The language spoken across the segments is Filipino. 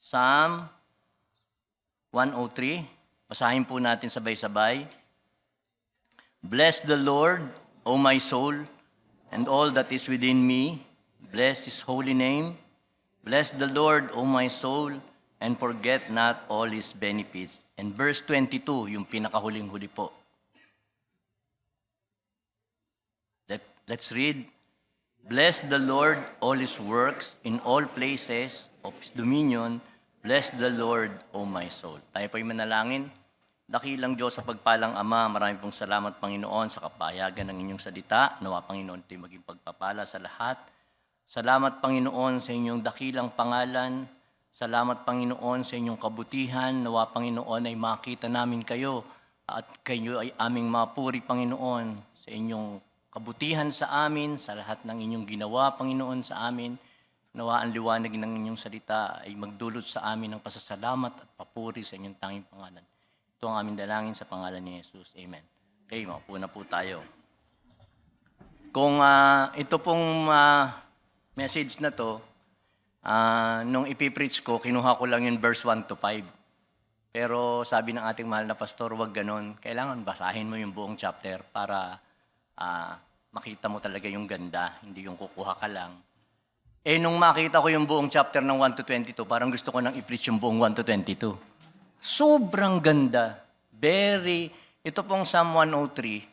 Psalm 103. Basahin po natin sabay-sabay. Bless the Lord, O my soul, and all that is within me. Bless His holy name. Bless the Lord, O my soul, and forget not all His benefits. And verse 22, yung pinakahuling-huli po. Let's read. Bless the Lord, all His works, in all places of His dominion. Bless the Lord, O my soul. Tayo po'y manalangin. Dakilang Diyos sa pagpalang Ama, marami pong salamat, Panginoon, sa kapayagan ng inyong salita. Nawa, Panginoon, ito'y maging pagpapala sa lahat. Salamat, Panginoon, sa inyong dakilang pangalan. Salamat, Panginoon, sa inyong kabutihan. Nawa, Panginoon, ay makita namin kayo at kayo ay aming mapuri, Panginoon, sa inyong kabutihan sa amin, sa lahat ng inyong ginawa, Panginoon, sa amin. Nawa ang liwanag ng inyong salita ay magdulot sa amin ng pasasalamat at papuri sa inyong tanging pangalan. Ito ang aming dalangin sa pangalan ni Jesus. Amen. Okay, maupo na po tayo. Kung ito pong message na to, nung ipipreach ko, kinuha ko lang yung verse 1 to 5. Pero sabi ng ating mahal na pastor, wag ganon. Kailangan basahin mo yung buong chapter para makita mo talaga yung ganda, hindi yung kukuha ka lang. Nung makita ko yung buong chapter ng 1 to 22, parang gusto ko nang i-preach yung buong 1 to 22. Sobrang ganda. Ito pong Psalm 103,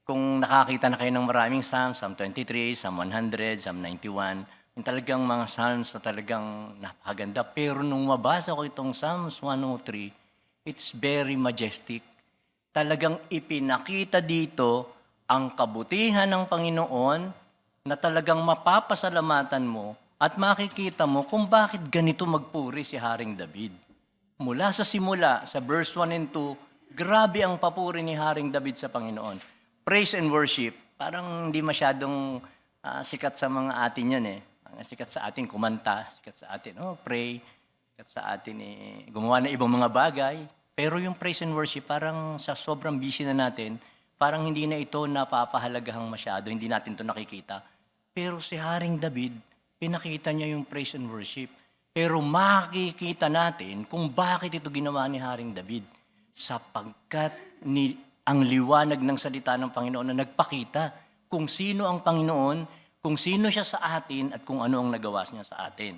kung nakakita na kayo ng maraming Psalm, Psalm 23, Psalm 100, Psalm 91, yung talagang mga Psalms na talagang napakaganda. Pero nung mabasa ko itong Psalms 103, it's very majestic. Talagang ipinakita dito ang kabutihan ng Panginoon na talagang mapapasalamatan mo at makikita mo kung bakit ganito magpuri si Haring David. Mula sa simula, sa verse 1 and 2, grabe ang papuri ni Haring David sa Panginoon. Praise and worship, parang hindi masyadong sikat sa mga atin yan eh. Sikat sa atin kumanta, sikat sa atin pray, sikat sa atin gumawa ng ibang mga bagay. Pero yung praise and worship, parang sa sobrang busy na natin, parang hindi na ito napapahalagahang masyado, hindi natin ito nakikita. Pero si Haring David, pinakita niya yung praise and worship. Pero makikita natin kung bakit ito ginawa ni Haring David. Sapagkat ang liwanag ng salita ng Panginoon na nagpakita kung sino ang Panginoon, kung sino siya sa atin, at kung ano ang nagawa niya sa atin.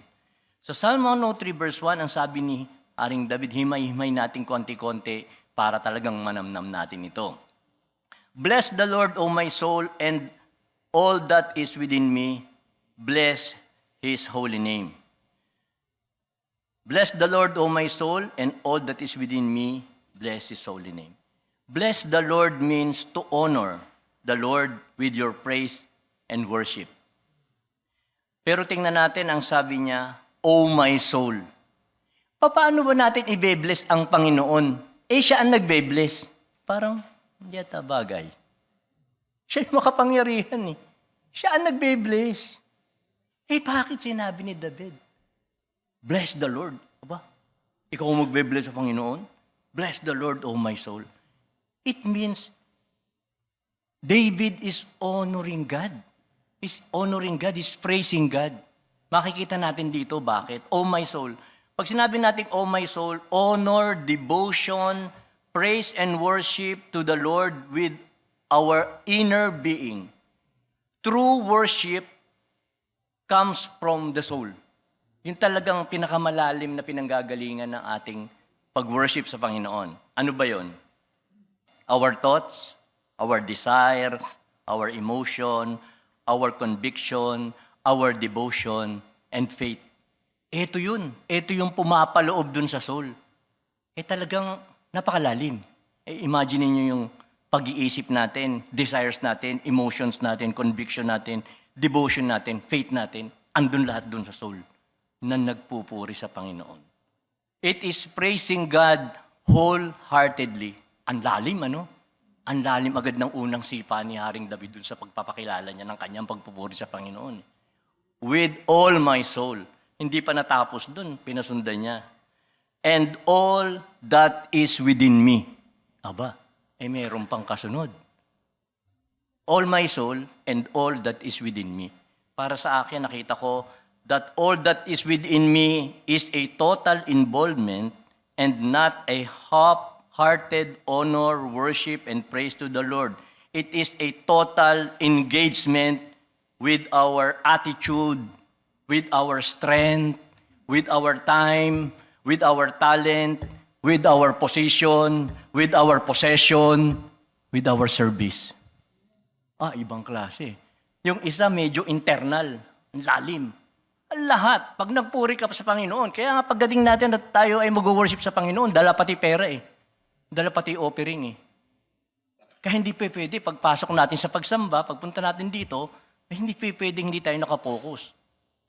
Sa Psalm 103 verse 1, ang sabi ni Haring David, himay-himay natin konti-konti para talagang manamnam natin ito. Bless the Lord, O my soul, and all that is within me, bless His holy name. Bless the Lord, O my soul, and all that is within me, bless His holy name. Bless the Lord means to honor the Lord with your praise and worship. Pero tingnan natin ang sabi niya, O my soul. Paano ba natin i-bless ang Panginoon? Siya ang nagbe-bless. Parang, hindi ata bagay. Siya yung makapangyarihan eh. Siya ang nagbe-bless. Bakit sinabi ni David? Bless the Lord. Aba, ikaw ang magbe-bless sa Panginoon? Bless the Lord, O my soul. It means David is honoring God. He's honoring God, he's praising God. Makikita natin dito bakit. O my soul. Pag sinabi natin, O my soul, honor, devotion, praise and worship to the Lord with our inner being. True worship comes from the soul. Yung talagang pinakamalalim na pinanggagalingan ng ating pag-worship sa Panginoon. Ano ba yon? Our thoughts, our desires, our emotion, our conviction, our devotion, and faith. Ito yun. Ito yung pumapaloob dun sa soul. Talagang napakalalim. Imagine niyo yung pag-iisip natin, desires natin, emotions natin, conviction natin, devotion natin, faith natin, andun lahat dun sa soul na nagpupuri sa Panginoon. It is praising God wholeheartedly. Ang lalim, ano? Ang lalim agad ng unang sipa ni Haring David dun sa pagpapakilala niya ng kanyang pagpupuri sa Panginoon. With all my soul. Hindi pa natapos dun, pinasundan niya. And all that is within me. Aba, mayroon pang kasunod. All my soul and all that is within me. Para sa akin, nakita ko that all that is within me is a total involvement and not a half-hearted honor, worship, and praise to the Lord. It is a total engagement with our attitude, with our strength, with our time, with our talent, with our position, with our possession, with our service. Ibang klase. Yung isa medyo internal, ang lalim. Ang lahat, pag nagpuri ka pa sa Panginoon, kaya nga pagdating natin at tayo ay mag-worship sa Panginoon, dala pati pera dala pati offering Kaya hindi pwede, pagpasok natin sa pagsamba, pagpunta natin dito, hindi pwede hindi tayo nakapokus.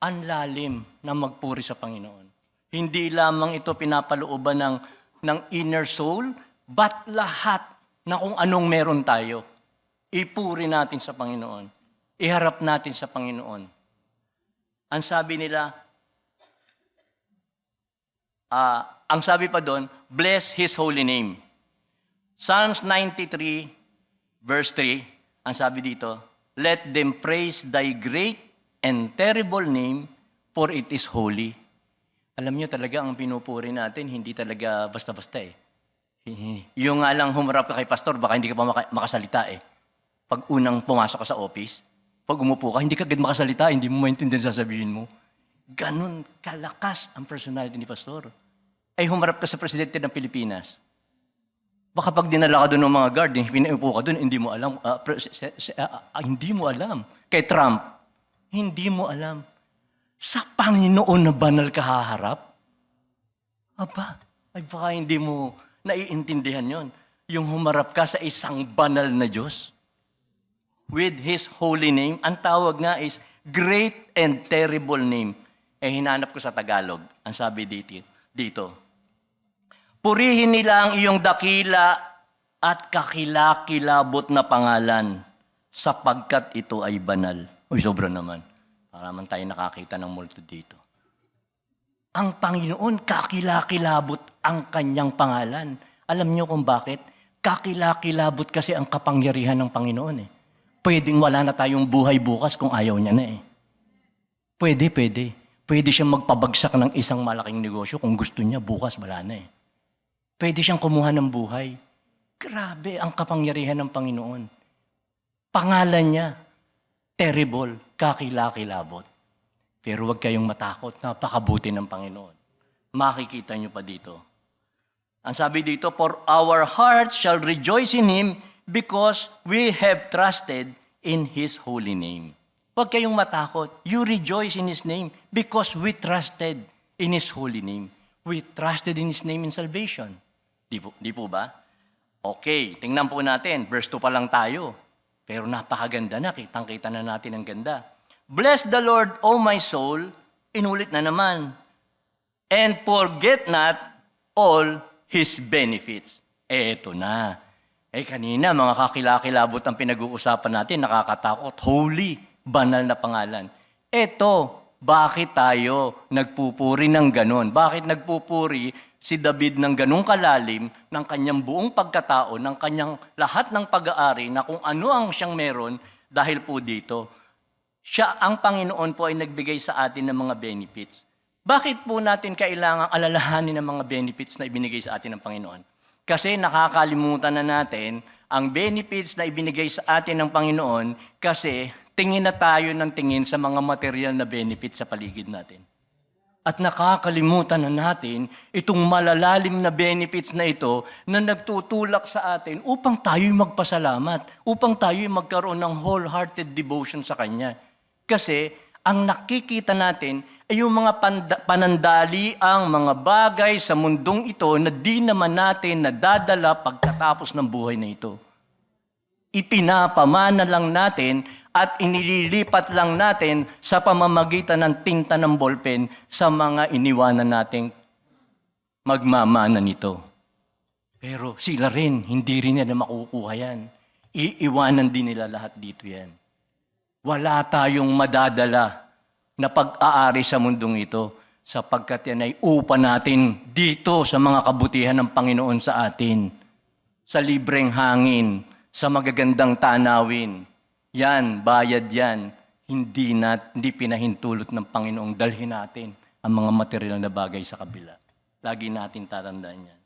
Ang lalim na magpuri sa Panginoon. Hindi lamang ito pinapalooban ng inner soul, but lahat na kung anong meron tayo, ipuri natin sa Panginoon. Iharap natin sa Panginoon. Ang sabi nila, ang sabi pa doon, bless His holy name. Psalms 93, verse 3, ang sabi dito, let them praise thy great and terrible name, for it is holy. Alam niyo talaga, ang pinupuri natin, hindi talaga basta-basta Yung nga lang humarap ka kay pastor, baka hindi ka pa makasalita Pag unang pumasok ka sa office, pag umupo ka, hindi ka agad makasalita, hindi mo maintindihan sasabihin mo. Ganun kalakas ang personality ni pastor. Ay humarap ka sa presidente ng Pilipinas. Baka pag dinala ka doon ng mga guard, pinaupo ka doon, hindi mo alam. Hindi mo alam. Kay Trump, hindi mo alam. Sa Panginoon na banal ka haharap? Ay baka hindi mo naiintindihan yon. Yung humarap ka sa isang banal na Diyos. With His holy name, ang tawag nga is great and terrible name. Hinanap ko sa Tagalog. Ang sabi dito, purihin nila ang iyong dakila at kakilakilabot na pangalan sapagkat ito ay banal. Sobra naman. Para naman tayo nakakita ng multo dito. Ang Panginoon, kakilakilabot ang kanyang pangalan. Alam niyo kung bakit? Kakilakilabot kasi ang kapangyarihan ng Panginoon Pwedeng wala na tayong buhay bukas kung ayaw niya na Pwede. Pwede siyang magpabagsak ng isang malaking negosyo kung gusto niya, bukas wala na Pwede siyang kumuha ng buhay. Grabe ang kapangyarihan ng Panginoon. Pangalan niya, terrible, kakilakilabot. Pero huwag kayong matakot, napakabuti ng Panginoon. Makikita niyo pa dito. Ang sabi dito, for our hearts shall rejoice in Him because we have trusted in His holy name. Huwag kayong matakot. You rejoice in His name because we trusted in His holy name. We trusted in His name in salvation. Di po ba? Okay, tingnan po natin. Verse 2 pa lang tayo. Pero napakaganda na. Kitang-kita na natin ang ganda. Bless the Lord, O my soul. Inulit na naman. And forget not all His benefits. Eto na. Kanina, mga kakilakilabot ang pinag-uusapan natin. Nakakatakot. Holy, banal na pangalan. Eto, bakit tayo nagpupuri ng ganon? Bakit nagpupuri si David ng ganung kalalim ng kanyang buong pagkatao, ng kanyang lahat ng pag-aari na kung ano ang siyang meron dahil po dito. Siya, ang Panginoon po ay nagbigay sa atin ng mga benefits. Bakit po natin kailangang alalahanin ng mga benefits na ibinigay sa atin ng Panginoon? Kasi nakakalimutan na natin ang benefits na ibinigay sa atin ng Panginoon kasi tingin na tayo ng tingin sa mga material na benefits sa paligid natin. At nakakalimutan na natin itong malalalim na benefits na ito na nagtutulak sa atin upang tayo'y magpasalamat, upang tayo'y magkaroon ng wholehearted devotion sa Kanya. Kasi ang nakikita natin ay yung mga panandali, ang mga bagay sa mundong ito na di naman natin nadadala pagkatapos ng buhay na ito. Ipinapamana lang natin at inililipat lang natin sa pamamagitan ng tinta ng ballpen sa mga iniwanan nating magmamana nito. Pero sila rin, hindi rin nila makukuha yan. Iiwanan din nila lahat dito yan. Wala tayong madadala na pag-aari sa mundong ito sapagkat yan ay upa natin dito sa mga kabutihan ng Panginoon sa atin. Sa libreng hangin, sa magagandang tanawin. Yan, bayad yan. hindi pinahintulot ng Panginoong dalhin natin ang mga material na bagay sa kabila. Lagi natin tatandaan yan.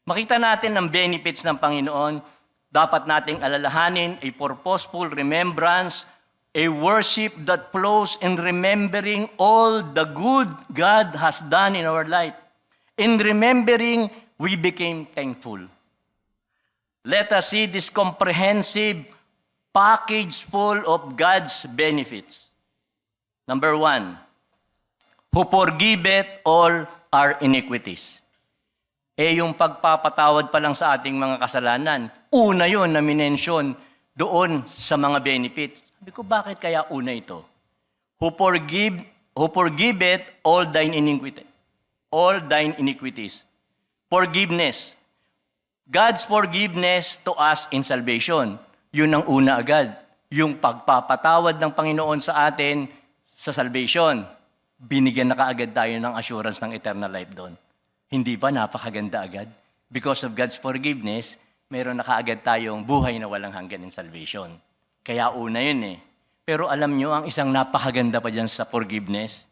Makita natin ang benefits ng Panginoon, dapat nating alalahanin a purposeful remembrance, a worship that flows in remembering all the good God has done in our life. In remembering, we became thankful. Let us see this comprehensive package full of God's benefits. Number 1, who forgiveth all our iniquities. Yung pagpapatawad pa lang sa ating mga kasalanan, una yun na minensyon doon sa mga benefits. Sabi ko, bakit kaya una ito? Who forgiveth all thine iniquities. Forgiveness. God's forgiveness to us in salvation. Yun ang una agad. Yung pagpapatawad ng Panginoon sa atin sa salvation. Binigyan na kaagad tayo ng assurance ng eternal life doon. Hindi ba napakaganda agad? Because of God's forgiveness, meron na kaagad tayong buhay na walang hanggan in salvation. Kaya una yun eh. Pero alam nyo, ang isang napakaganda pa dyan sa forgiveness,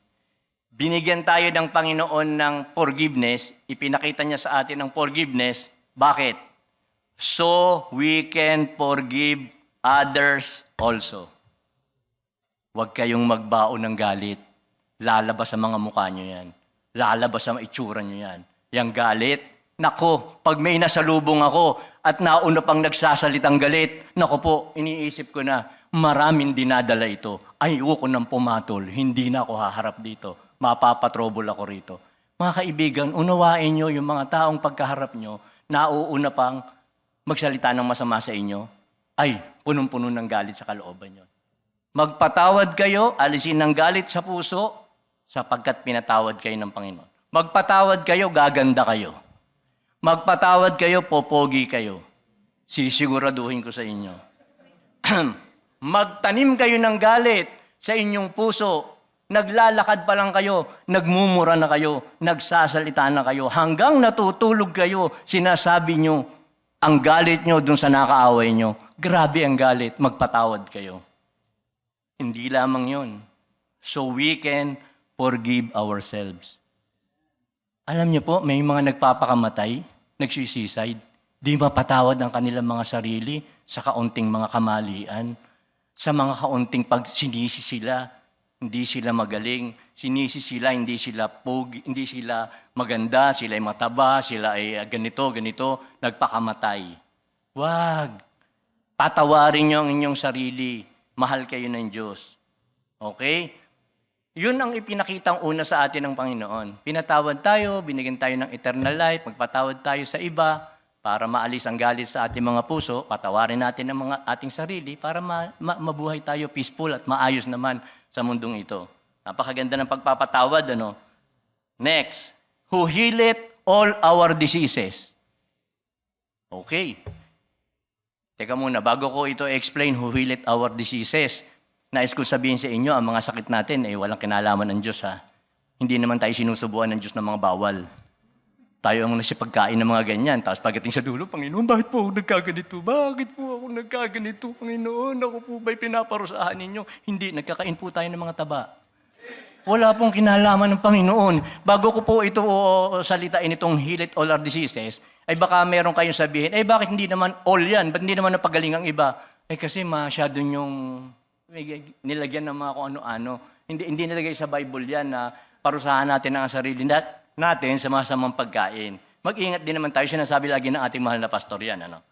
binigyan tayo ng Panginoon ng forgiveness, ipinakita niya sa atin ang forgiveness. Bakit? So we can forgive others also. Huwag kayong magbaon ng galit. Lalabas sa mga mukha nyo yan. Lalabas sa itsura nyo yan. Yang galit, nako, pag may nasalubong ako at nauna pang nagsasalitang galit, nako po, iniisip ko na, maraming dinadala ito. Ayoko nang pumatol, hindi na ako haharap dito. Mapapatrobol ako rito. Mga kaibigan, unawain nyo yung mga taong pagkaharap nyo, nauuna pang magsalita ng masama sa inyo, ay, punong-puno ng galit sa kalooban nyo. Magpatawad kayo, alisin ng galit sa puso, sapagkat pinatawad kayo ng Panginoon. Magpatawad kayo, gaganda kayo. Magpatawad kayo, popogi kayo. Sisiguraduhin ko sa inyo. Magtanim kayo ng galit sa inyong puso. Naglalakad pa lang kayo, nagmumura na kayo, nagsasalita na kayo. Hanggang natutulog kayo, sinasabi nyo, ang galit nyo dun sa nakaaway nyo. Grabe ang galit, magpatawad kayo. Hindi lamang yun. So we can forgive ourselves. Alam niyo po, may mga nagpapakamatay, nagsisiside, di mapatawad ang kanilang mga sarili sa kaunting mga kamalian, sa mga kaunting pag sinisi sila, hindi sila magaling, sinisi sila, hindi sila pogi, hindi sila maganda, sila ay mataba, sila ay ganito, nagpakamatay. Wag. Patawarin niyo ang inyong sarili. Mahal kayo ng Diyos. Okay? Yun ang ipinakitang una sa atin ng Panginoon. Pinatawad tayo, binigyan tayo ng eternal life, magpatawad tayo sa iba para maalis ang galit sa ating mga puso, patawarin natin ang mga ating sarili para mabuhay tayo peaceful at maayos naman sa mundong ito. Napakaganda ng pagpapatawad, ano? Next, who healeth all our diseases. Okay. Teka muna, bago ko ito explain who healeth our diseases, nais ko sabihin sa inyo, ang mga sakit natin, walang kinalaman ng Diyos, ha? Hindi naman tayo sinusubuan ng Diyos ng mga bawal. Tayo ang nasipagkain ng mga ganyan. Tapos pagdating sa dulo, Panginoon, bakit po ako nagkaganito? Bakit po ako nagkaganito, Panginoon? Ako po ba'y pinaparusahan ninyo? Hindi, nagkakain po tayo ng mga taba. Wala pong kinalaman ng Panginoon. Bago ko po ito salitain itong healeth all our diseases, ay baka meron kayong sabihin, bakit hindi naman all yan? Ba't hindi naman napagaling ang iba? Kasi masyado yung nilagyan ng mga kung ano-ano. Hindi nilagay sa Bible yan na parusahan natin ang sarili natin sa masamang pagkain. Mag-ingat din naman tayo, sinasabi lagi ng ating mahal na pastor yan. Ano?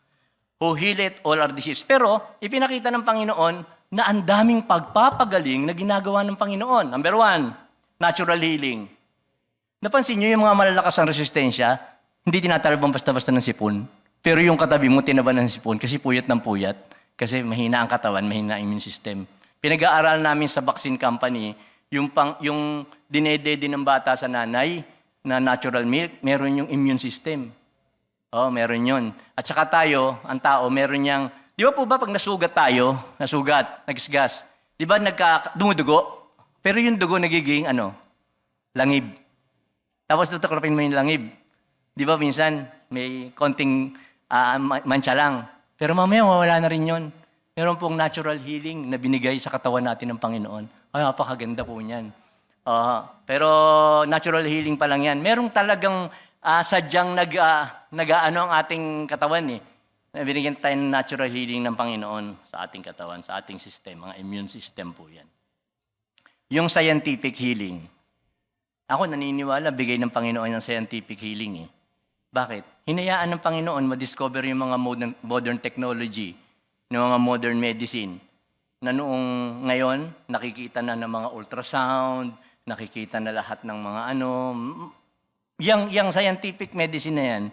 Who healeth all our disease. Pero, ipinakita ng Panginoon na ang daming pagpapagaling na ginagawa ng Panginoon. Number 1, natural healing. Napansin niyo yung mga malalakas ang resistensya, hindi tinatalbang basta-basta ng sipon. Pero yung katabi mo, tinaban ng sipon kasi puyat ng puyat. Kasi mahina ang katawan, mahina ang immune system. Pinag-aaral namin sa vaccine company, yung dinedede ng bata sa nanay na natural milk, meron yung immune system. Meron yun. At saka tayo, ang tao, meron yang, di ba po ba pag nasugat tayo, nagisgas, di ba dumudugo? Pero yung dugo nagiging, langib. Tapos tutukrapin mo yung langib. Di ba minsan, may konting mancha lang. Pero mamaya, mawala na rin yun. Meron pong natural healing na binigay sa katawan natin ng Panginoon. Ay, napakaganda po niyan. Pero natural healing pa lang yan. Merong talagang sadyang nag-ano ang ating katawan eh. Binigyan tayo ng natural healing ng Panginoon sa ating katawan, sa ating system, mga immune system po yan. Yung scientific healing. Ako naniniwala, bigay ng Panginoon yung scientific healing eh. Bakit? Hinayaan ng Panginoon ma-discover yung mga modern technology, ng mga modern medicine, na noong ngayon, nakikita na ng mga ultrasound, nakikita na lahat ng mga yung scientific medicine na yan,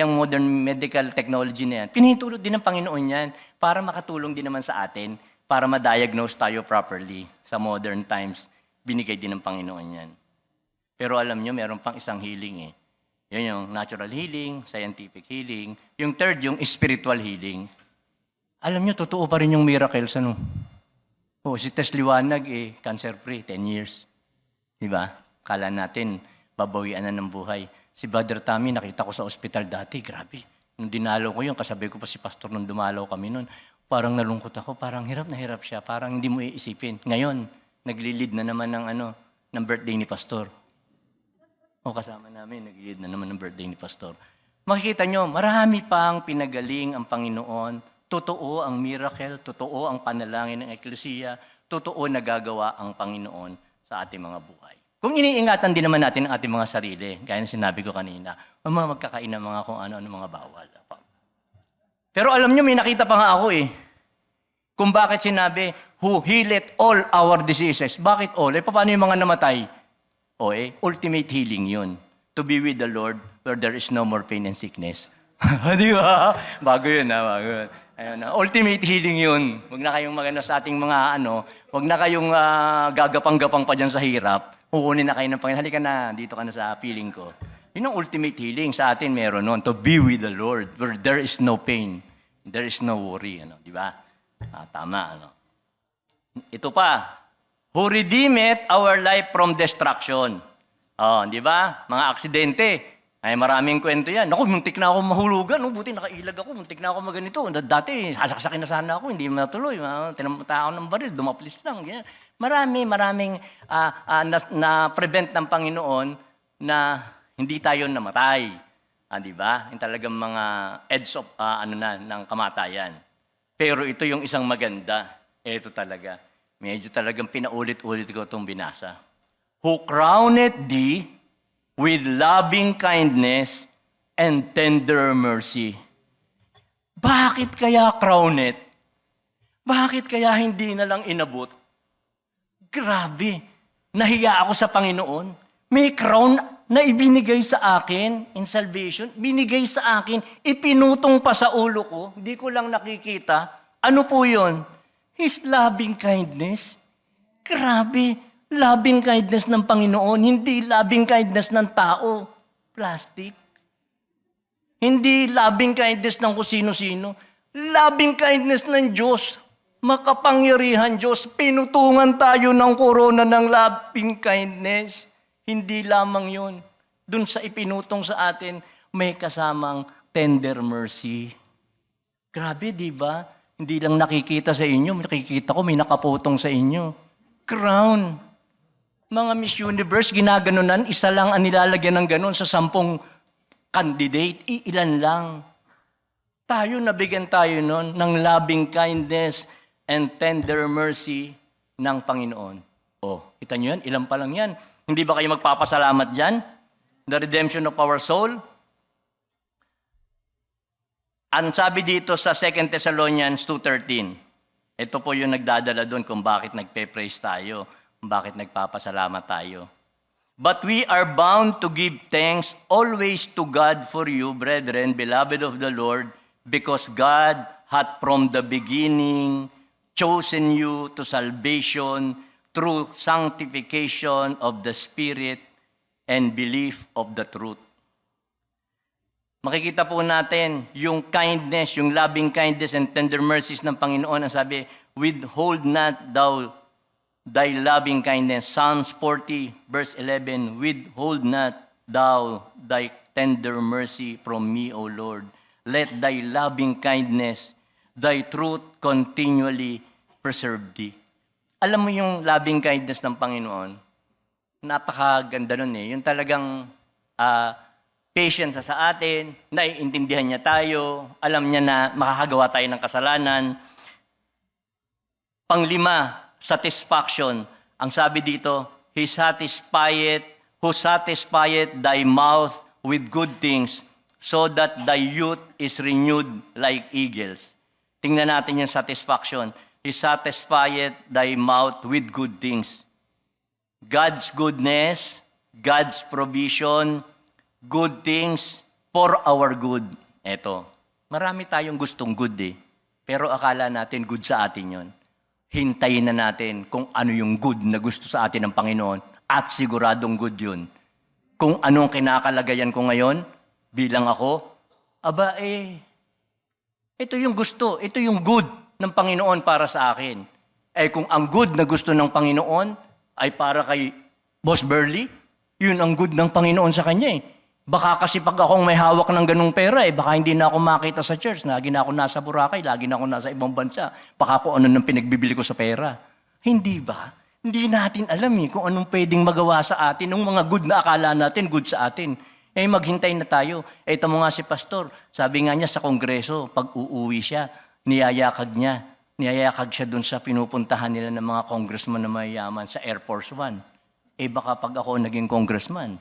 yung modern medical technology na yan, pinahintulot din ng Panginoon yan para makatulong din naman sa atin, para ma-diagnose tayo properly sa modern times. Binigay din ng Panginoon yan. Pero alam nyo, meron pang isang healing eh. Yan yung natural healing, scientific healing. Yung third, yung spiritual healing. Alam nyo, totoo pa rin yung miracles, si Tess Liwanag, cancer-free, 10 years. Diba? Kala natin, babawian na ng buhay. Si Brother Tommy, nakita ko sa ospital dati, grabe. Nung dinalaw ko yun, kasabay ko pa si Pastor nung dumalaw kami nun. Parang nalungkot ako, parang hirap na hirap siya, parang hindi mo iisipin. Ngayon, nagli-lead na naman ng birthday ni Pastor. Kasama namin, nagli-lead na naman ng birthday ni Pastor. Makikita nyo, marami pang pinagaling ang Panginoon. Totoo ang miracle, totoo ang panalangin ng Eklesia, totoo nagagawa ang Panginoon sa ating mga buhay. Kung iniingatan din naman natin ang ating mga sarili, gaya ng sinabi ko kanina, mga magkakain ng mga kung ano-ano mga bawal. Pero alam nyo, may nakita pa nga ako kung bakit sinabi, who healeth all our diseases. Bakit all? Paano yung mga namatay? Ultimate healing yun. To be with the Lord where there is no more pain and sickness. Di ba? Bago yun, bago yun. Ultimate healing yun. Huwag na kayong magano sa ating mga huwag na kayong gagapang-gapang pa dyan sa hirap. Kukunin na kayo ng Panginoon. Halika na, dito ka na sa feeling ko. Yun ang ultimate healing. Sa atin meron nun. To be with the Lord where there is no pain. There is no worry. Di ba? Tama. Ito pa. Who redeemeth our life from destruction. Di ba? Mga aksidente. Ay, maraming kwento yan. Naku, muntik na ako mahulugan. Buti nakailag ako. Muntik na ako maganito. Dati, sasaksakin na sana ako. Hindi matuloy. Tinamata ako ng baril. Dumaplis lang. Ganyan. Maraming na-prevent ng Panginoon na hindi tayo namatay. Di ba? Yung talagang mga edge of ng kamatayan. Pero ito yung isang maganda. Ito talaga. Medyo talagang pinaulit-ulit ko itong binasa. Who crowned thee with loving kindness and tender mercy. Bakit kaya crowned? Bakit kaya hindi na lang inabot? Grabe, nahiya ako sa Panginoon. May crown na ibinigay sa akin in salvation, binigay sa akin, ipinutong pa sa ulo ko, hindi ko lang nakikita. Ano po yun? His loving kindness. Grabe. Loving kindness ng Panginoon, hindi loving kindness ng tao. Plastic. Hindi loving kindness ng kung sino-sino. Loving kindness ng Diyos. Makapangyarihan Diyos. Pinutungan tayo ng korona ng loving kindness. Hindi lamang yun. Dun sa ipinutong sa atin, may kasamang tender mercy. Grabe, di ba? Hindi lang nakikita sa inyo, nakikita ko may nakaputong sa inyo. Crown. Mga Miss Universe, ginaganunan, isa lang ang nilalagyan ng ganon sa 10 candidate, ilan lang. Tayo, nabigyan tayo nun ng loving kindness and tender mercy ng Panginoon. Kita nyo yan? Ilan pa lang yan. Hindi ba kayo magpapasalamat dyan? The redemption of our soul. Ang sabi dito sa 2 Thessalonians 2:13, ito po yung nagdadala doon kung bakit nagpe-praise tayo. Bakit nagpapasalamat tayo? But we are bound to give thanks always to God for you, brethren, beloved of the Lord, because God hath from the beginning chosen you to salvation through sanctification of the Spirit and belief of the truth. Makikita po natin yung kindness, yung loving kindness and tender mercies ng Panginoon. Ang sabi, withhold not thou thy loving kindness. Psalms 40, verse 11, withhold not thou thy tender mercy from me, O Lord. Let thy loving kindness thy truth continually preserve thee. Alam mo yung loving kindness ng Panginoon, napakaganda nun eh. Yung talagang patience sa atin, naiintindihan niya tayo, alam niya na makakagawa tayo ng kasalanan. Panglima, satisfaction. Ang sabi dito, who satisfieth thy mouth with good things, so that thy youth is renewed like eagles. Tingnan natin yung satisfaction. He satisfieth thy mouth with good things. God's goodness, God's provision, good things for our good. Eto, marami tayong gustong good eh. Pero akala natin good sa atin yon. Hintayin na natin kung ano yung good na gusto sa atin ng Panginoon at siguradong good yun. Kung anong kinakalagayan ko ngayon, bilang ako, ito yung gusto, ito yung good ng Panginoon para sa akin. Kung ang good na gusto ng Panginoon ay para kay Boss Burley, yun ang good ng Panginoon sa kanya eh. Baka kasi pag akong may hawak ng ganung pera baka hindi na ako makita sa church. Lagi na ako nasa Boracay, lagi na ako nasa ibang bansa. Baka kung ano nang pinagbibili ko sa pera. Hindi ba? Hindi natin alam kung anong pwedeng magawa sa atin, ng mga good na akala natin good sa atin. Maghintay na tayo. Ito mo nga si Pastor, sabi nga niya sa Kongreso, pag uuwi siya, niyayakag siya dun sa pinupuntahan nila ng mga congressman na mayayaman sa Air Force One. Baka pag ako naging congressman,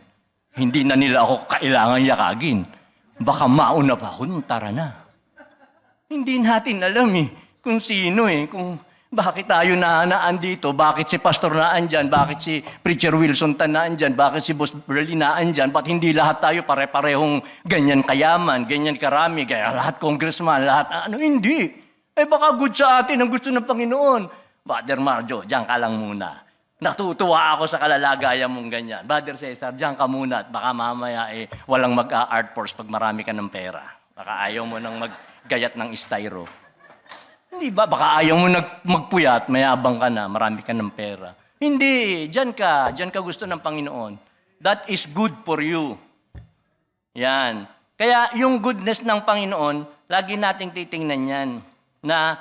hindi na nila ako kailangan yakagin. Baka mauna pa ako, tara na. Hindi natin alam kung sino kung bakit tayo naan dito, bakit si Pastor naan dyan, bakit si Preacher Wilson naan dyan, bakit si Boss Burley naan dyan, ba't hindi lahat tayo pare-parehong ganyan kayaman, ganyan karami, kaya lahat congressman, lahat hindi. Baka good sa atin ang gusto ng Panginoon. Brother Marjo, diyan ka lang muna. Natutuwa ako sa kalalagayan mong ganyan. Brother Cesar, diyan ka muna at baka mamaya walang mag-art force pag marami ka ng pera. Baka ayaw mo nang maggayat ng styro. Hindi ba? Baka ayaw mo magpuyat, mayabang ka na, marami ka ng pera. Hindi, diyan ka gusto ng Panginoon. That is good for you. Yan. Kaya yung goodness ng Panginoon, lagi nating titingnan yan. Na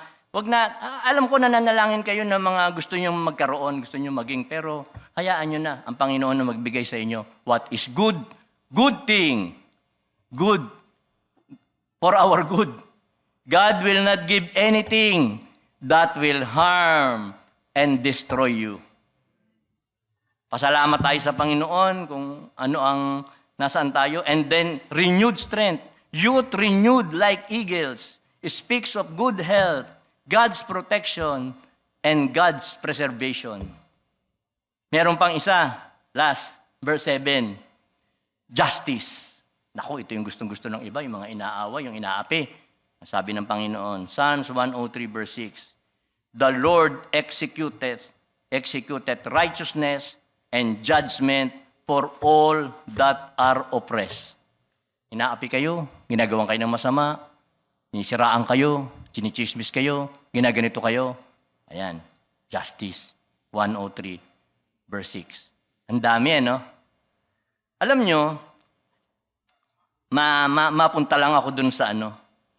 alam ko na nanalangin kayo ng mga gusto nyo magkaroon, gusto nyo maging, pero hayaan nyo na ang Panginoon na magbigay sa inyo. What is good? Good thing. Good. For our good. God will not give anything that will harm and destroy you. Pasalamat tayo sa Panginoon kung ano ang nasaan tayo. And then, renewed strength. Youth renewed like eagles. It speaks of good health, God's protection, and God's preservation. Meron pang isa, last, verse 7, justice. Naku, ito yung gustong-gusto ng iba, yung mga inaaway, yung inaapi. Sabi ng Panginoon, Psalms 103 verse 6, the Lord executed righteousness and judgment for all that are oppressed. Inaapi kayo, ginagawan kayo ng masama, sinisiraan kayo, chinichismis kayo, ginaganito kayo. Ayan, justice, 103, verse 6. Ang dami, Alam nyo, mapunta lang ako dun sa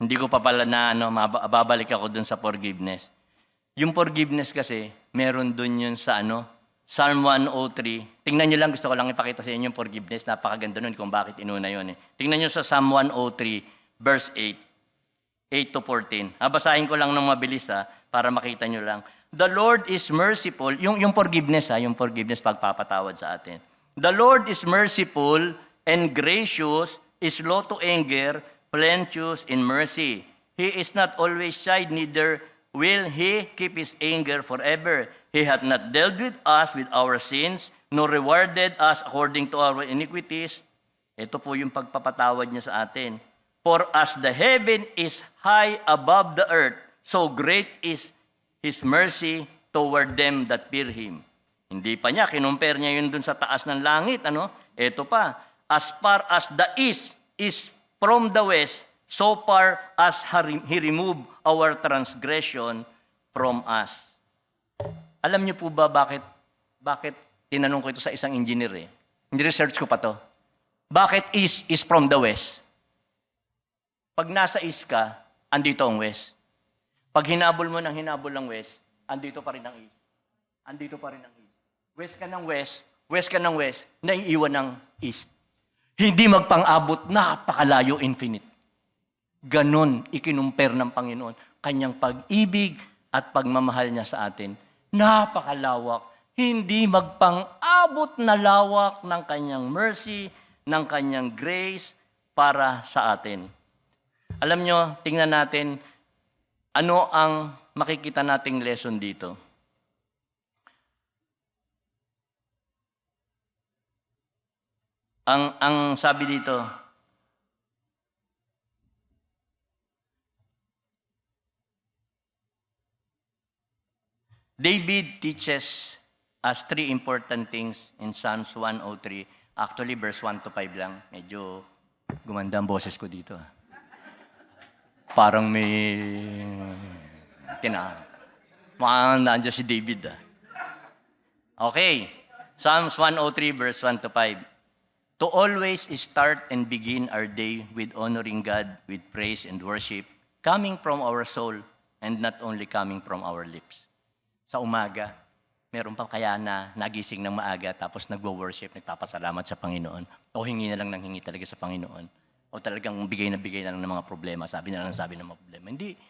hindi ko pa pala na babalik ako dun sa forgiveness. Yung forgiveness kasi, meron dun yun sa Psalm 103. Tingnan nyo lang, gusto ko lang ipakita sa inyo yung forgiveness. Napakaganda nun kung bakit inuna yun. Tingnan nyo sa Psalm 103, verse 8 to 14. Basahin ko lang ng mabilis para makita nyo lang. The Lord is merciful. Yung forgiveness yung forgiveness pagpapatawad sa atin. The Lord is merciful and gracious, is slow to anger, plenteous in mercy. He is not always chide, neither will He keep His anger forever. He hath not dealt with us with our sins, nor rewarded us according to our iniquities. Ito po yung pagpapatawad niya sa atin. For as the heaven is high above the earth, so great is His mercy toward them that fear Him. Hindi pa niya, kinumpare niya yun dun sa taas ng langit. Ito pa, as far as the east is from the west, so far as He removed our transgression from us. Alam niyo po ba bakit tinanong ko ito sa isang engineer Ni-research ko pa to. Bakit east is from the west? Pag nasa east ka, andito ang west. Pag hinabol mo ng hinabol ng west, andito pa rin ang east. Andito pa rin ang east. West ka ng west, naiiwan ng east. Hindi magpang-abot, napakalayo, infinite. Ganon ikinumper ng Panginoon. Kanyang pag-ibig at pagmamahal niya sa atin. Napakalawak. Hindi magpang-abot na lawak ng kanyang mercy, ng kanyang grace para sa atin. Alam nyo, tingnan natin, ano ang makikita nating lesson dito? Ang sabi dito, David teaches us three important things in Psalms 103. Actually, verse 1 to 5 lang. Medyo gumanda ang boses ko dito. Parang may mukhang nandiyan si David. Okay. Psalms 103, verse 1 to 5. To always start and begin our day with honoring God, with praise and worship, coming from our soul and not only coming from our lips. Sa umaga, meron pa kaya na nagising ng maaga tapos nagwo-worship, nagpapasalamat sa Panginoon o hingi na lang ng hingi talaga sa Panginoon o talagang bigay na lang ng mga problema, sabi ng mga problema. Hindi,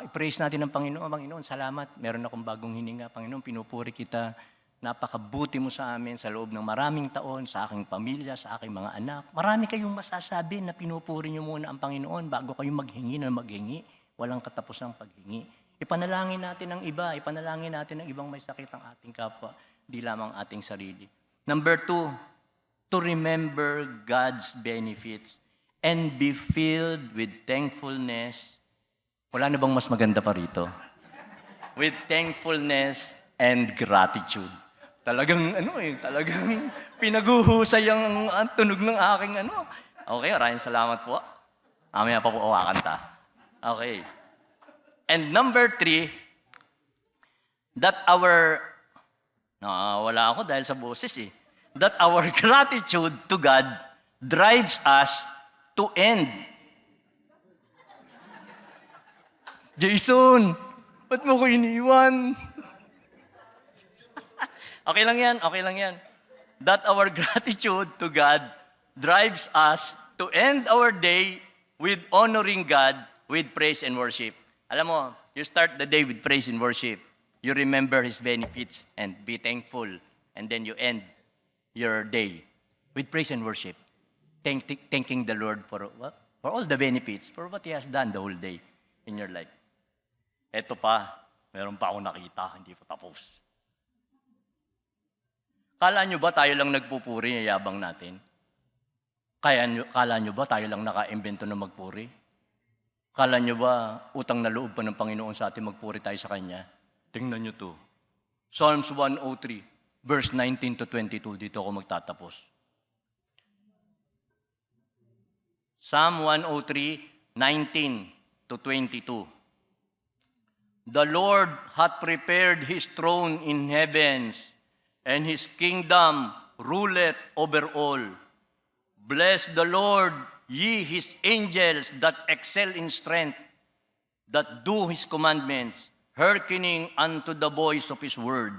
i-praise natin ang Panginoon. Panginoon, salamat. Meron akong bagong hininga. Panginoon, pinupuri kita. Napakabuti mo sa amin sa loob ng maraming taon, sa aking pamilya, sa aking mga anak. Marami kayong masasabi na pinupuri niyo muna ang Panginoon bago kayong maghingi. Walang katapos ng paghingi. Ipanalangin natin ang iba, ipanalangin natin ang ibang may sakit ang ating kapwa, di lamang ating sarili. Number 2, to remember God's benefits and be filled with thankfulness. Wala na bang mas maganda pa rito? With thankfulness and gratitude. Talagang talagang pinaguhusay ang tunog ng aking Okay, maraming salamat po. Mamaya pa po kakanta. Okay. And number 3, that wala ako dahil sa boses that our gratitude to God drives us to end. Jason, ba't mo ko iniwan? Okay lang yan. That our gratitude to God drives us to end our day with honoring God with praise and worship. Alam mo, you start the day with praise and worship. You remember His benefits and be thankful. And then you end your day with praise and worship. Thanking the Lord for all the benefits, for what He has done the whole day in your life. Eto pa, meron pa akong nakita, hindi pa tapos. Kala nyo ba tayo lang nagpupuri, yabang natin? Kala nyo ba tayo lang naka-imbento na magpuri? Kala nyo ba utang na loob pa ng Panginoon sa atin magpuri tayo sa Kanya? Tingnan nyo to. Psalms 103, verse 19 to 22. Dito ako magtatapos. Psalm 103, 19 to 22. The Lord hath prepared His throne in heavens, and His kingdom ruleth over all. Bless the Lord, ye His angels that excel in strength, that do His commandments, hearkening unto the voice of His word.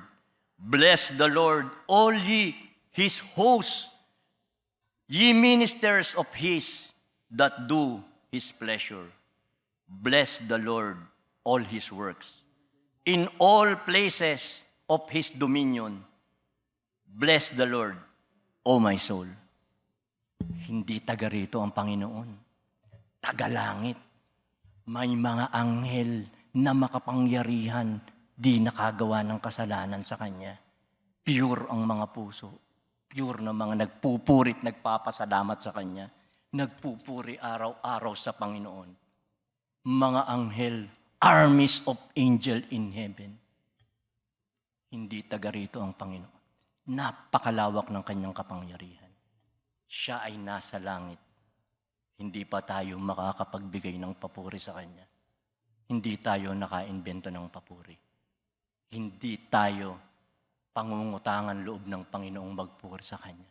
Bless the Lord, all ye His hosts, ye ministers of His that do His pleasure. Bless the Lord, all His works, in all places of His dominion. Bless the Lord, O my soul. Hindi taga rito ang Panginoon. Tagalangit. May mga anghel na makapangyarihan, di nakagawa ng kasalanan sa Kanya. Pure ang mga puso. Pure na mga nagpupurit, nagpapasalamat sa Kanya. Nagpupuri araw-araw sa Panginoon. Mga anghel, armies of angel in heaven. Hindi taga rito ang Panginoon. Napakalawak ng Kanyang kapangyarihan. Siya ay nasa langit. Hindi pa tayo makakapagbigay ng papuri sa Kanya. Hindi tayo naka-imbento ng papuri. Hindi tayo pangungutangan loob ng Panginoong magpuri sa Kanya.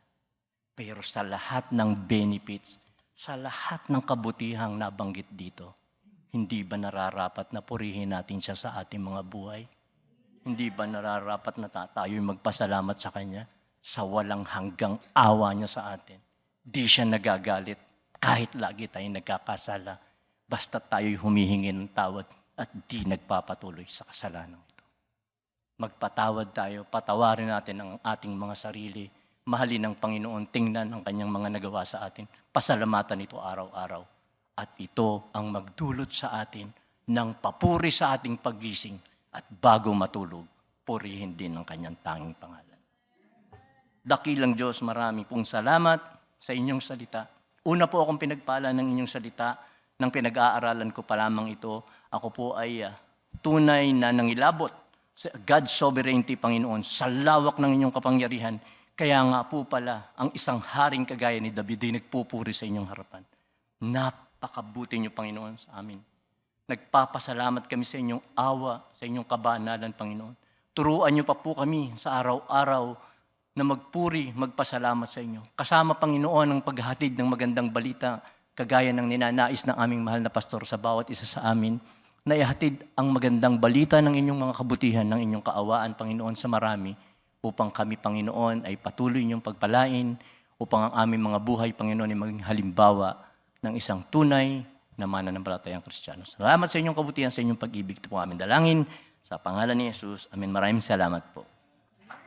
Pero sa lahat ng benefits, sa lahat ng kabutihang nabanggit dito, hindi ba nararapat na purihin natin siya sa ating mga buhay? Hindi ba nararapat na tayo'y magpasalamat sa Kanya sa walang hanggang awa niya sa atin? Di siya nagagalit kahit lagi tayong nagkakasala. Basta tayo'y humihingi ng tawad at di nagpapatuloy sa kasalanan ito. Magpatawad tayo, patawarin natin ang ating mga sarili. Mahalin ng Panginoon, tingnan ang Kanyang mga nagawa sa atin. Pasalamatan ito araw-araw. At ito ang magdulot sa atin ng papuri sa ating paggising at bago matulog, purihin din ang Kanyang tanging pangalan. Dakilang Diyos, marami pong salamat sa inyong salita. Una po akong pinagpala ng inyong salita, nang pinag-aaralan ko pa lamang ito, ako po ay tunay na nangilabot sa God's sovereignty, Panginoon, sa lawak ng inyong kapangyarihan. Kaya nga po pala, ang isang haring kagaya ni David ay nagpupuri sa inyong harapan. Napakabuti niyo, Panginoon, sa amin. Nagpapasalamat kami sa inyong awa, sa inyong kabanalan, Panginoon. Turuan niyo pa po kami sa araw-araw na magpuri, magpasalamat sa inyo. Kasama, Panginoon, ang paghatid ng magandang balita, kagaya ng ninanais ng aming mahal na pastor sa bawat isa sa amin, na ihatid ang magandang balita ng inyong mga kabutihan, ng inyong kaawaan, Panginoon, sa marami, upang kami, Panginoon, ay patuloy niyong pagpalain, upang ang aming mga buhay, Panginoon, ay maging halimbawa ng isang tunay na mananampalatayang Kristiyano. Salamat sa inyong kabutihan, sa inyong pag-ibig. Ito po aming dalangin. Sa pangalan ni Jesus. Amen. Maraming salamat po.